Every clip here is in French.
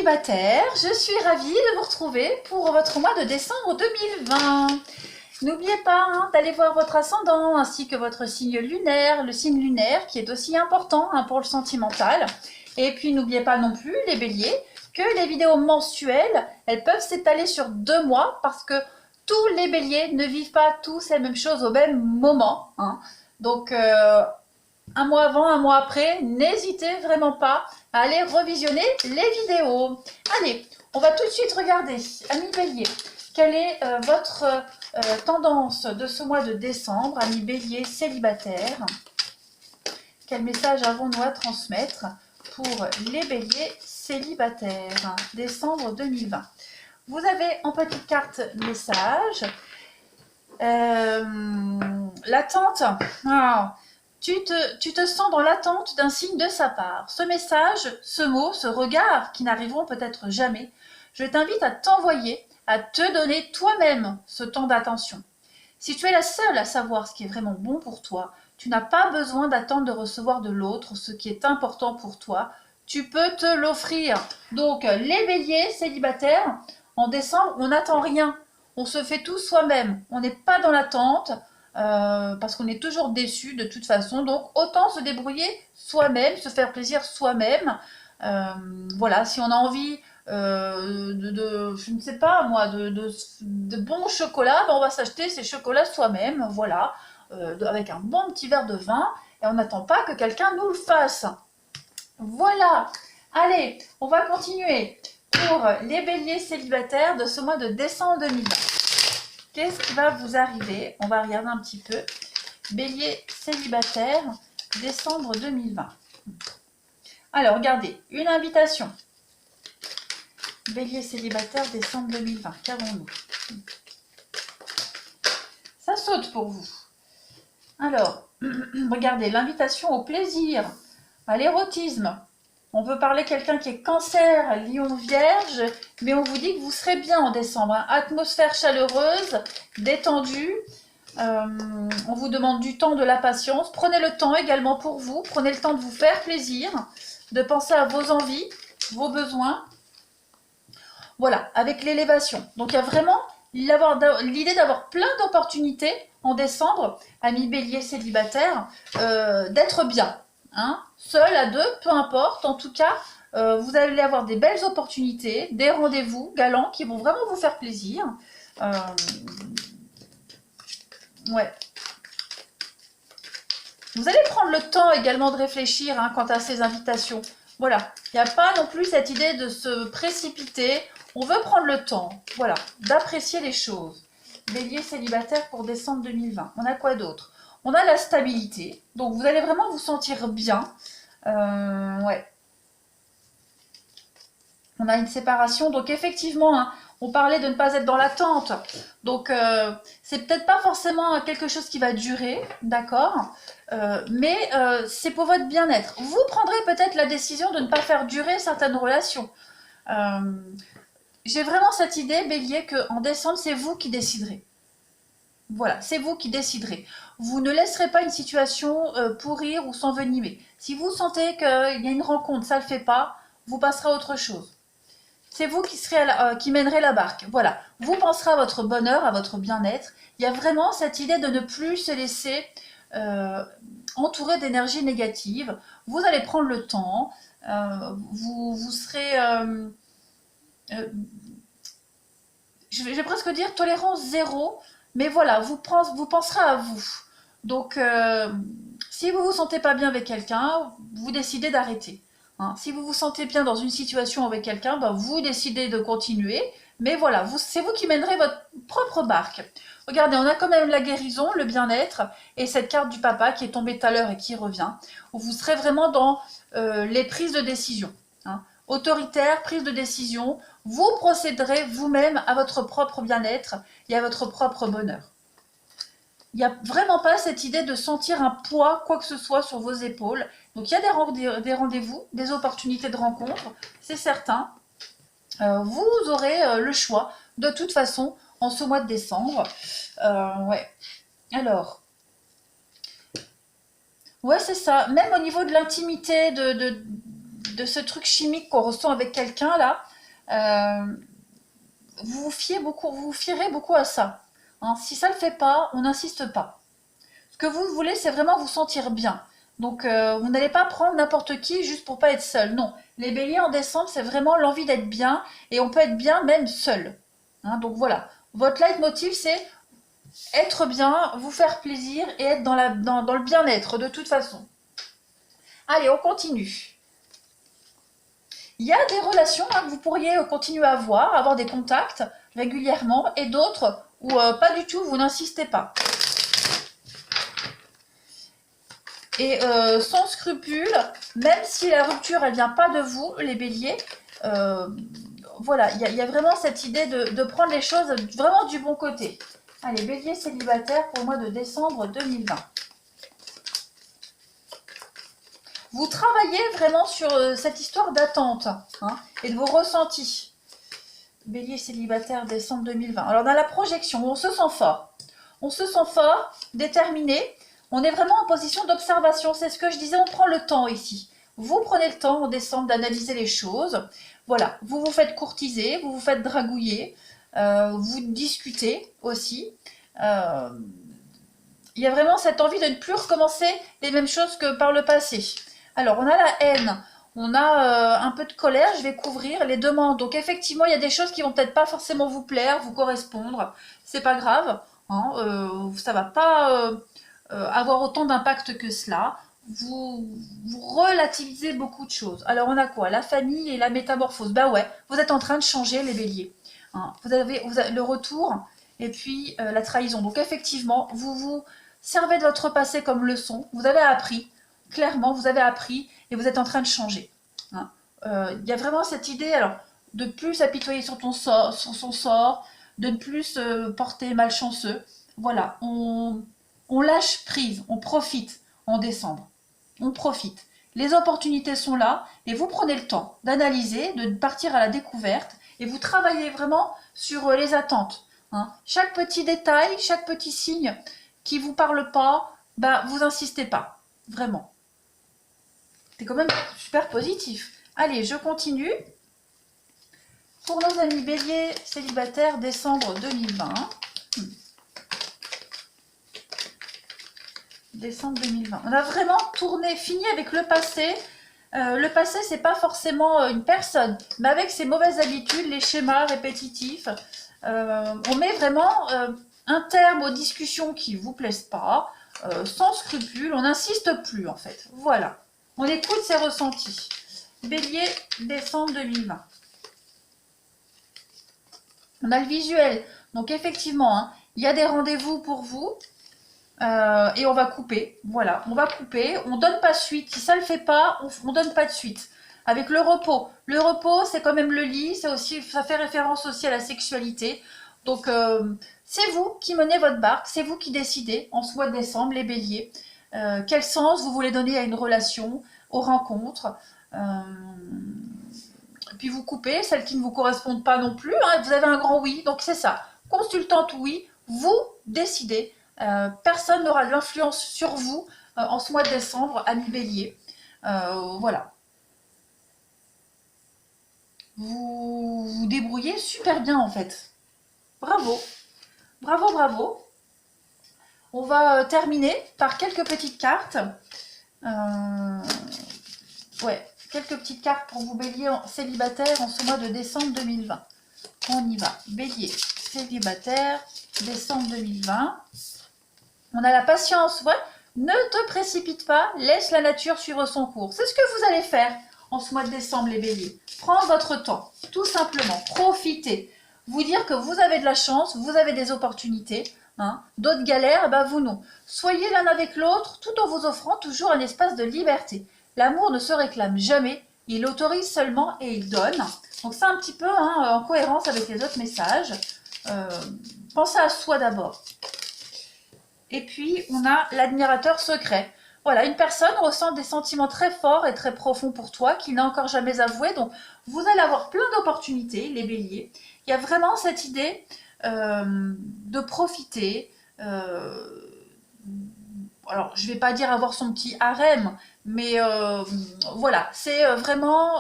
célibataires, je suis ravie de vous retrouver pour votre mois de décembre 2020. N'oubliez pas d'aller voir votre ascendant ainsi que votre signe lunaire, le signe lunaire qui est aussi important pour le sentimental. Et puis n'oubliez pas non plus les béliers que les vidéos mensuelles, elles peuvent s'étaler sur 2 mois parce que tous les béliers ne vivent pas tous la même chose au même moment. Donc un mois avant, un mois après, n'hésitez vraiment pas à aller revisionner les vidéos. Allez, on va tout de suite regarder, amis bélier, quelle est votre tendance de ce mois de décembre, amis bélier célibataires. Quel message avons-nous à transmettre pour les béliers célibataires, décembre 2020. Vous avez en petite carte message, l'attente. Tu te sens dans l'attente d'un signe de sa part. Ce message, ce mot, ce regard qui n'arriveront peut-être jamais, je t'invite à t'envoyer, à te donner toi-même ce temps d'attention. Si tu es la seule à savoir ce qui est vraiment bon pour toi, tu n'as pas besoin d'attendre de recevoir de l'autre ce qui est important pour toi. Tu peux te l'offrir. Donc, les béliers célibataires, en décembre, on n'attend rien. On se fait tout soi-même. On n'est pas dans l'attente parce qu'on est toujours déçu de toute façon. Donc, autant se débrouiller soi-même, se faire plaisir soi-même. Voilà, si on a envie je ne sais pas moi, de bons chocolats, on va s'acheter ces chocolats soi-même, voilà, avec un bon petit verre de vin, et on n'attend pas que quelqu'un nous le fasse. Voilà, allez, on va continuer pour les béliers célibataires de ce mois de décembre 2020. Qu'est-ce qui va vous arriver? On va regarder un petit peu. Bélier célibataire, décembre 2020. Alors, regardez, une invitation. Bélier célibataire, décembre 2020. Qu'avons-nous? Ça saute pour vous. Alors, regardez, l'invitation au plaisir, à l'érotisme. On peut parler quelqu'un qui est cancer, lion, vierge, mais on vous dit que vous serez bien en décembre. Atmosphère chaleureuse, détendue. On vous demande du temps, de la patience. Prenez le temps également pour vous. Prenez le temps de vous faire plaisir, de penser à vos envies, vos besoins. Voilà, avec l'élévation. Donc, il y a vraiment l'idée d'avoir plein d'opportunités en décembre, amis bélier célibataires, d'être bien. Seul, à deux, peu importe. En tout cas, vous allez avoir des belles opportunités, des rendez-vous galants qui vont vraiment vous faire plaisir. Ouais. Vous allez prendre le temps également de réfléchir quant à ces invitations. Voilà, il n'y a pas non plus cette idée de se précipiter. On veut prendre le temps, voilà, d'apprécier les choses. Bélier célibataire pour décembre 2020. On a quoi d'autre? On a la stabilité. Donc, vous allez vraiment vous sentir bien. Ouais. On a une séparation. Donc, effectivement, on parlait de ne pas être dans l'attente. Donc, c'est peut-être pas forcément quelque chose qui va durer, d'accord, mais c'est pour votre bien-être. Vous prendrez peut-être la décision de ne pas faire durer certaines relations. J'ai vraiment cette idée, bélier, qu'en décembre, c'est vous qui déciderez. Voilà, c'est vous qui déciderez. Vous ne laisserez pas une situation pourrir ou s'envenimer. Si vous sentez qu'il y a une rencontre, ça ne le fait pas, vous passerez à autre chose. C'est vous qui mènerez la barque. Voilà, vous penserez à votre bonheur, à votre bien-être. Il y a vraiment cette idée de ne plus se laisser entourer d'énergie négative. Vous allez prendre le temps, vous serez... je vais presque dire tolérance zéro, mais voilà, vous penserez à vous. Donc, si vous ne vous sentez pas bien avec quelqu'un, vous décidez d'arrêter. Si vous vous sentez bien dans une situation avec quelqu'un, vous décidez de continuer. Mais voilà, c'est vous qui mènerez votre propre barque. Regardez, on a quand même la guérison, le bien-être, et cette carte du papa qui est tombée tout à l'heure et qui revient, où vous serez vraiment dans les prises de décision. Autoritaire, prise de décision, vous procéderez vous-même à votre propre bien-être et à votre propre bonheur. Il n'y a vraiment pas cette idée de sentir un poids, quoi que ce soit, sur vos épaules. Donc, il y a des rendez-vous, des opportunités de rencontre, c'est certain. Vous aurez le choix, de toute façon, en ce mois de décembre. Ouais. Alors, ouais, c'est ça. Même au niveau de l'intimité, de ce truc chimique qu'on ressent avec quelqu'un, là, Vous vous fierez beaucoup à ça. Hein. Si ça ne le fait pas, on n'insiste pas. Ce que vous voulez, c'est vraiment vous sentir bien. Donc, vous n'allez pas prendre n'importe qui juste pour pas être seul. Non, les béliers en décembre, c'est vraiment l'envie d'être bien et on peut être bien même seul. Hein, donc voilà, votre leitmotiv, c'est être bien, vous faire plaisir et être dans le bien-être de toute façon. Allez, on continue. Il y a des relations que vous pourriez continuer à avoir des contacts régulièrement et d'autres où pas du tout, vous n'insistez pas. Et sans scrupule, même si la rupture elle vient pas de vous, les béliers, euh, voilà, il y a vraiment cette idée de prendre les choses vraiment du bon côté. Allez, bélier célibataire pour le mois de décembre 2020. Vous travaillez vraiment sur cette histoire d'attente hein, et de vos ressentis. Bélier célibataire décembre 2020. Alors dans la projection, on se sent fort. On se sent fort, déterminé. On est vraiment en position d'observation. C'est ce que je disais, on prend le temps ici. Vous prenez le temps en décembre d'analyser les choses. Voilà, vous vous faites courtiser, vous vous faites dragouiller, vous discutez aussi. Il y a vraiment cette envie de ne plus recommencer les mêmes choses que par le passé. Alors, on a la haine, on a un peu de colère, je vais couvrir les demandes. Donc, effectivement, il y a des choses qui vont peut-être pas forcément vous plaire, vous correspondre. C'est pas grave, hein, ça va pas avoir autant d'impact que cela. Vous relativisez beaucoup de choses. Alors, on a quoi? La famille et la métamorphose. Bah ouais, vous êtes en train de changer, les béliers. Hein, vous avez le retour et puis la trahison. Donc, effectivement, vous vous servez de votre passé comme leçon. Vous avez appris. Clairement, vous avez appris et vous êtes en train de changer. Hein. Y a vraiment cette idée alors, de plus s'apitoyer sur son sort, de ne plus se porter malchanceux. Voilà, on lâche prise, on profite en décembre. On profite. Les opportunités sont là et vous prenez le temps d'analyser, de partir à la découverte et vous travaillez vraiment sur les attentes. Hein. Chaque petit détail, chaque petit signe qui ne vous parle pas, bah, vous insistez pas. Vraiment. C'est quand même super positif. Allez, je continue. Pour nos amis béliers célibataires, décembre 2020. Décembre 2020. On a vraiment tourné, fini avec le passé. Le passé, c'est pas forcément une personne, mais avec ses mauvaises habitudes, les schémas répétitifs, on met vraiment un terme aux discussions qui vous plaisent pas, sans scrupule, on n'insiste plus en fait. Voilà. On écoute ses ressentis. Bélier, décembre 2020. On a le visuel. Donc effectivement, hein, il y a des rendez-vous pour vous. Et on va couper. Voilà, on va couper. On donne pas suite. Si ça ne le fait pas, on donne pas de suite. Avec le repos. Le repos, c'est quand même le lit. C'est aussi, ça fait référence aussi à la sexualité. Donc, c'est vous qui menez votre barque. C'est vous qui décidez en ce mois de décembre, les béliers. Quel sens vous voulez donner à une relation, aux rencontres. Puis vous coupez celles qui ne vous correspondent pas non plus. Hein, vous avez un grand oui, donc c'est ça. Consultante oui, vous décidez. Personne n'aura de l'influence sur vous en ce mois de décembre, amis bélier. Voilà. Vous vous débrouillez super bien en fait. Bravo. Bravo, bravo. On va terminer par quelques petites cartes. Ouais, quelques petites cartes pour vous bélier célibataire en ce mois de décembre 2020. On y va. Bélier célibataire, décembre 2020. On a la patience, ouais. Ne te précipite pas, laisse la nature suivre son cours. C'est ce que vous allez faire en ce mois de décembre, les béliers. Prends votre temps, tout simplement. Profitez. Vous dire que vous avez de la chance, vous avez des opportunités. Hein. D'autres galères, bah vous non. Soyez l'un avec l'autre, tout en vous offrant toujours un espace de liberté. L'amour ne se réclame jamais, il autorise seulement et il donne. Donc c'est un petit peu hein, en cohérence avec les autres messages. Pensez à soi d'abord. Et puis, on a l'admirateur secret. Voilà, une personne ressent des sentiments très forts et très profonds pour toi qu'il n'a encore jamais avoué. Donc, vous allez avoir plein d'opportunités, les béliers. Il y a vraiment cette idée de profiter. Alors, je ne vais pas dire avoir son petit harem, mais voilà, c'est vraiment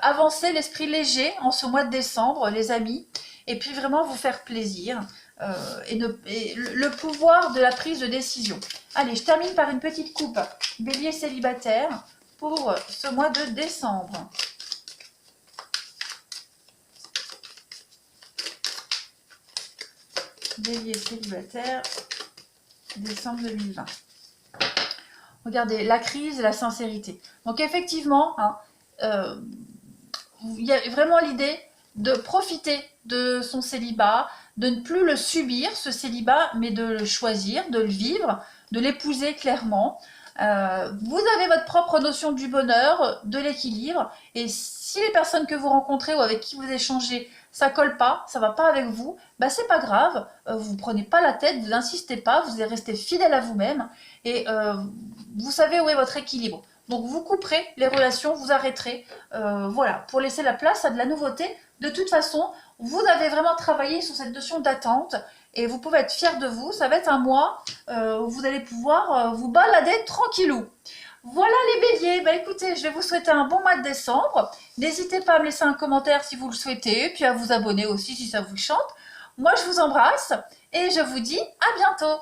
avancer l'esprit léger en ce mois de décembre, les amis, et puis vraiment vous faire plaisir et le pouvoir de la prise de décision. Allez, je termine par une petite coupe bélier célibataire pour ce mois de décembre. Bélier célibataire, décembre 2020. Regardez, la crise et la sincérité. Donc effectivement, hein, il y a vraiment l'idée de profiter de son célibat, de ne plus le subir, ce célibat, mais de le choisir, de le vivre, de l'épouser clairement. Vous avez votre propre notion du bonheur, de l'équilibre, et si les personnes que vous rencontrez ou avec qui vous échangez, ça colle pas, ça va pas avec vous, bah c'est pas grave, vous prenez pas la tête, vous n'insistez pas, vous restez fidèle à vous-même, et vous savez où est votre équilibre. Donc vous couperez les relations, vous arrêterez, voilà, pour laisser la place à de la nouveauté. De toute façon, vous avez vraiment travaillé sur cette notion d'attente, et vous pouvez être fiers de vous. Ça va être un mois où vous allez pouvoir vous balader tranquillou. Voilà les béliers, bah écoutez, je vais vous souhaiter un bon mois de décembre. N'hésitez pas à me laisser un commentaire si vous le souhaitez, puis à vous abonner aussi si ça vous chante. Moi je vous embrasse et je vous dis à bientôt.